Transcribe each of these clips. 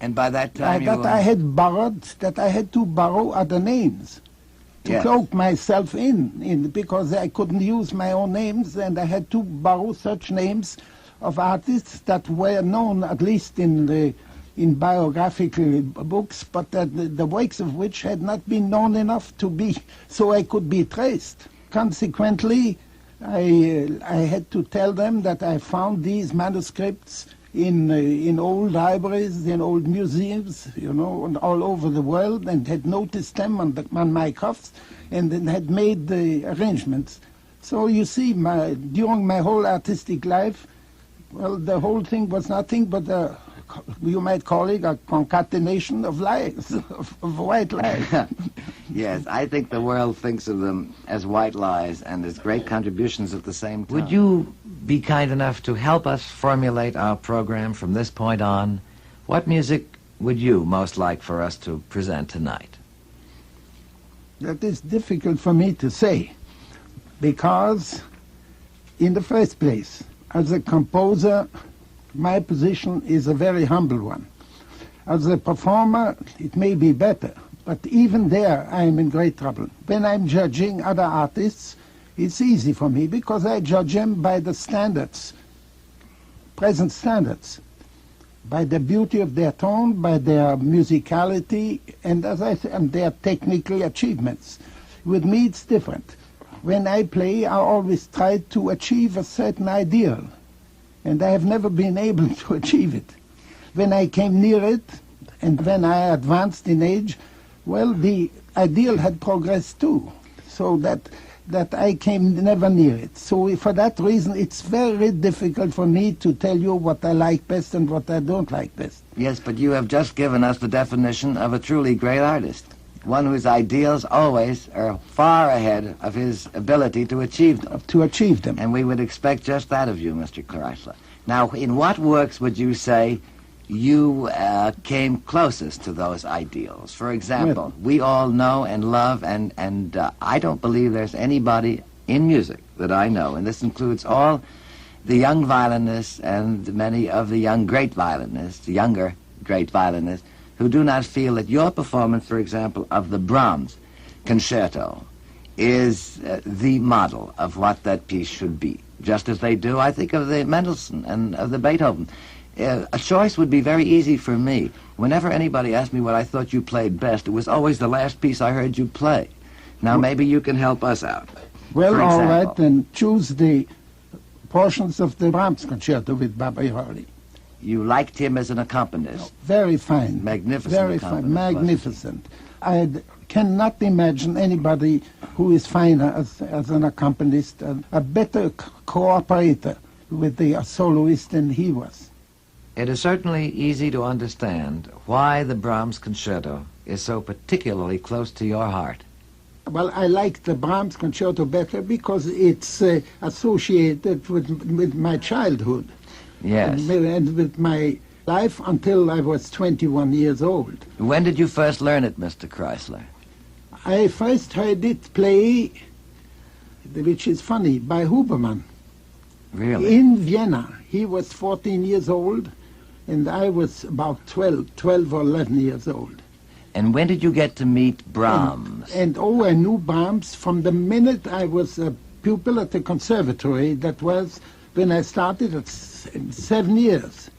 And by that time I had to borrow other names to Yes. cloak myself in because I couldn't use my own names, and I had to borrow such names of artists that were known, at least in biographical books, but the works of which had not been known enough to be, so I could be traced. Consequently, I had to tell them that I found these manuscripts in old libraries, in old museums, and all over the world, and had noticed them on my cuffs, and then had made the arrangements. So you see, during my whole artistic life, well, the whole thing was nothing but you might call it a concatenation of lies, of white lies. Yes, I think the world thinks of them as white lies and as great contributions at the same time. Would you be kind enough to help us formulate our program from this point on? What music would you most like for us to present tonight? That is difficult for me to say, because in the first place, as a composer, my position is a very humble one. As a performer, it may be better, but even there I am in great trouble. When I'm judging other artists, it's easy for me because I judge them by the standards, present standards, by the beauty of their tone, by their musicality, and as I said, and their technical achievements. With me, it's different. When I play, I always try to achieve a certain ideal, and I have never been able to achieve it. When I came near it, and when I advanced in age, well, the ideal had progressed too, so that I came never near it. So for that reason, it's very difficult for me to tell you what I like best and what I don't like best. Yes, but you have just given us the definition of a truly great artist, one whose ideals always are far ahead of his ability to achieve them. And we would expect just that of you, Mr. Kreisler. Now, in what works would you say you came closest to those ideals? For example, we all know and love, and I don't believe there's anybody in music that I know, and this includes all the young violinists and many of the young great violinists, the younger great violinists, who do not feel that your performance, for example, of the Brahms concerto is the model of what that piece should be. Just as they do, I think, of the Mendelssohn and of the Beethoven. A choice would be very easy for me. Whenever anybody asked me what I thought you played best, it was always the last piece I heard you play. Now, maybe you can help us out. Well, all right, then choose the portions of the Brahms concerto with Barbieri. You liked him as an accompanist. Very fine. Magnificent Very fine, magnificent. I cannot imagine anybody who is finer as an accompanist, a better cooperator with the soloist than he was. It is certainly easy to understand why the Brahms concerto is so particularly close to your heart. Well, I like the Brahms concerto better because it's associated with my childhood. Yes. And with my life until I was 21 years old. When did you first learn it, Mr. Kreisler? I first heard it play, which is funny, by Huberman. Really? In Vienna. He was 14 years old, and I was about 12 or 11 years old. And when did you get to meet Brahms? And I knew Brahms from the minute I was a pupil at the conservatory. That was when I started at 7 years.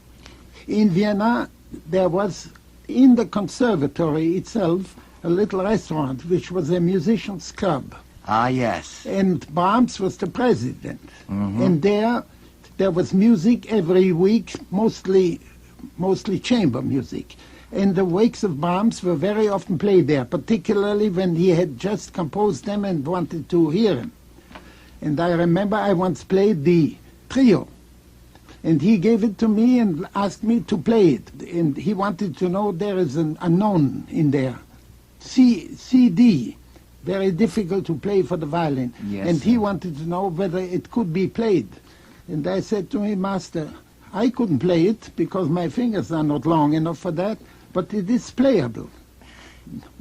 In Vienna, there was, in the conservatory itself, a little restaurant, which was a musician's club. Ah, yes. And Brahms was the president. And there was music every week, mostly chamber music. And the works of Brahms were very often played there, particularly when he had just composed them and wanted to hear them. And I remember I once played the trio, and he gave it to me and asked me to play it. And he wanted to know there is an unknown in there. C-D, very difficult to play for the violin. Yes, and he wanted to know whether it could be played. And I said to him, Master, I couldn't play it because my fingers are not long enough for that, but it is playable.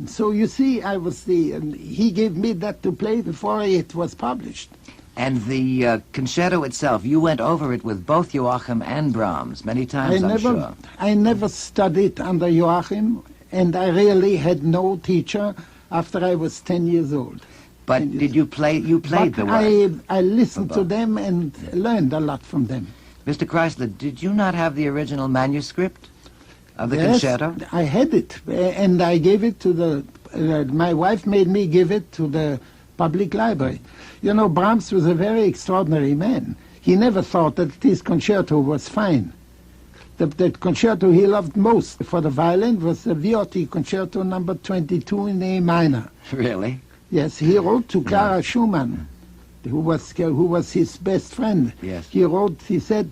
So you see, he gave me that to play before it was published. And the concerto itself, you went over it with both Joachim and Brahms many times, I'm sure. I never studied under Joachim, and I really had no teacher after I was 10 years old. But did you play? You played the work. I listened to them and learned a lot from them. Mr. Kreisler, did you not have the original manuscript of the Yes, concerto? I had it, and I gave it to the. My wife made me give it to the public library. You know, Brahms was a very extraordinary man. He never thought that his concerto was fine. The concerto he loved most for the violin was the Viotti Concerto number 22 in A minor. Really? Yes, he wrote to Clara Schumann, who was his best friend. Yes. He said,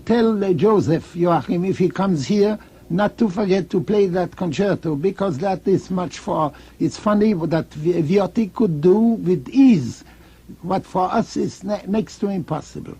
tell Joseph, Joachim, if he comes here, not to forget to play that concerto, because that is much for, it's funny that Viotti could do with ease what for us is next to impossible.